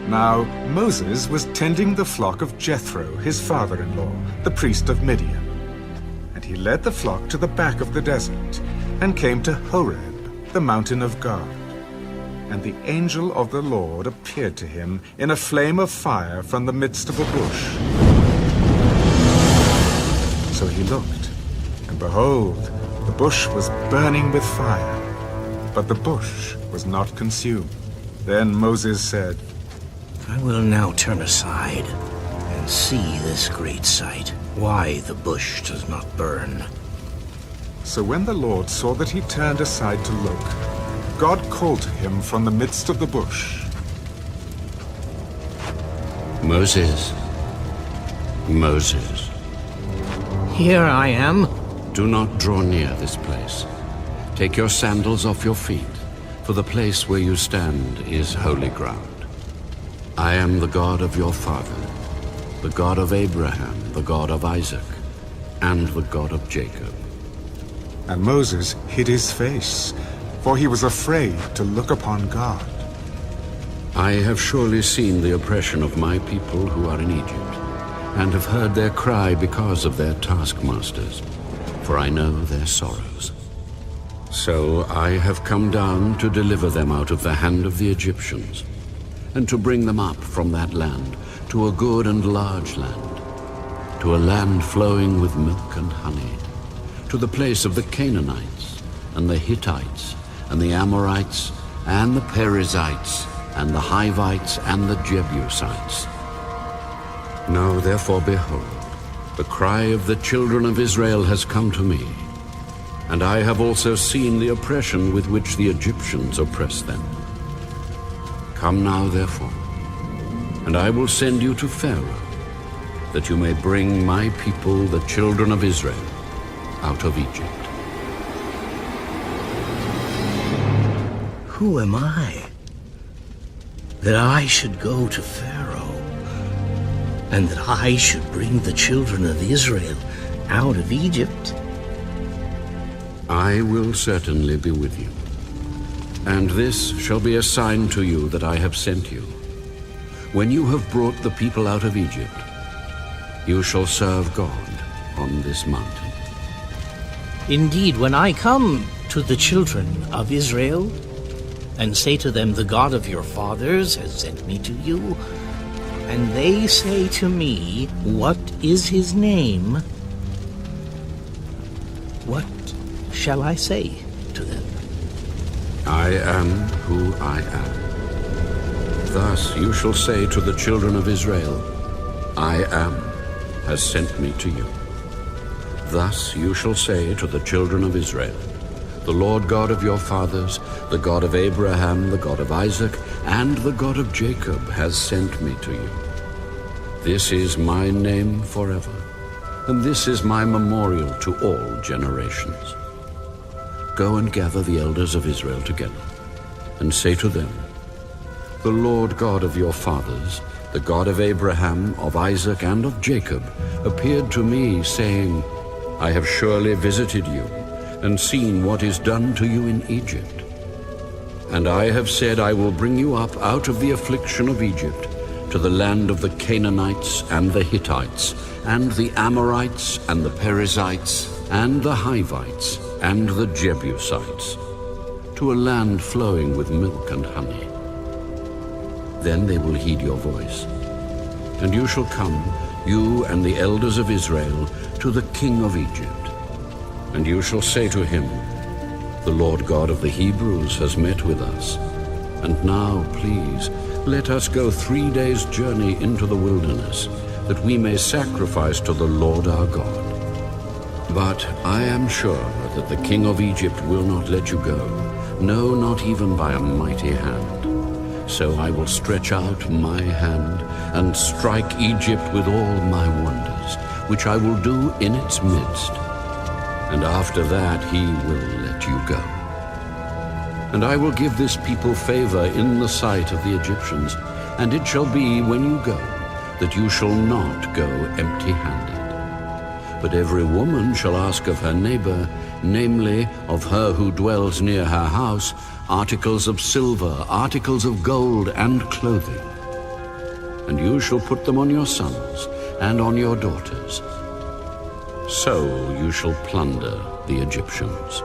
Now Moses was tending the flock of Jethro, his father-in-law, the priest of Midian. And he led the flock to the back of the desert, and came to Horeb, the mountain of God. And the angel of the Lord appeared to him in a flame of fire from the midst of a bush. So he looked, and behold, the bush was burning with fire, but the bush was not consumed. Then Moses said, I will now turn aside and see this great sight, why the bush does not burn. So when the Lord saw that he turned aside to look, God called to him from the midst of the bush. Moses, Moses. Here I am. Do not draw near this place. Take your sandals off your feet, for the place where you stand is holy ground. I am the God of your father, the God of Abraham, the God of Isaac, and the God of Jacob. And Moses hid his face, for he was afraid to look upon God. I have surely seen the oppression of my people who are in Egypt, and have heard their cry because of their taskmasters, for I know their sorrows. So I have come down to deliver them out of the hand of the Egyptians, and to bring them up from that land to a good and large land, to a land flowing with milk and honey, to the place of the Canaanites, and the Hittites, and the Amorites, and the Perizzites, and the Hivites, and the Jebusites. Now therefore, behold, the cry of the children of Israel has come to me, and I have also seen the oppression with which the Egyptians oppress them. Come now, therefore, and I will send you to Pharaoh, that you may bring my people, the children of Israel, out of Egypt. Who am I, that I should go to Pharaoh, and that I should bring the children of Israel out of Egypt? I will certainly be with you. And this shall be a sign to you that I have sent you. When you have brought the people out of Egypt, you shall serve God on this mountain. Indeed, when I come to the children of Israel, and say to them, the God of your fathers has sent me to you, and they say to me, what is his name? What shall I say to them? I am who I am. Thus you shall say to the children of Israel, I am has sent me to you. Thus you shall say to the children of Israel, the Lord God of your fathers, the God of Abraham, the God of Isaac, and the God of Jacob has sent me to you. This is my name forever, and this is my memorial to all generations. Go and gather the elders of Israel together, and say to them, the Lord God of your fathers, the God of Abraham, of Isaac, and of Jacob, appeared to me, saying, I have surely visited you, and seen what is done to you in Egypt. And I have said, I will bring you up out of the affliction of Egypt, to the land of the Canaanites, and the Hittites, and the Amorites, and the Perizzites, and the Hivites, and the Jebusites, to a land flowing with milk and honey. Then they will heed your voice, and you shall come, you and the elders of Israel, to the king of Egypt. And you shall say to him, the Lord God of the Hebrews has met with us. And now, please, let us go 3 days' journey into the wilderness, that we may sacrifice to the Lord our God. But I am sure that the king of Egypt will not let you go, no, not even by a mighty hand. So I will stretch out my hand and strike Egypt with all my wonders, which I will do in its midst. And after that he will let you go. And I will give this people favor in the sight of the Egyptians, and it shall be when you go, that you shall not go empty-handed. But every woman shall ask of her neighbor, namely, of her who dwells near her house, articles of silver, articles of gold, and clothing. and you shall put them on your sons and on your daughters. So you shall plunder the Egyptians.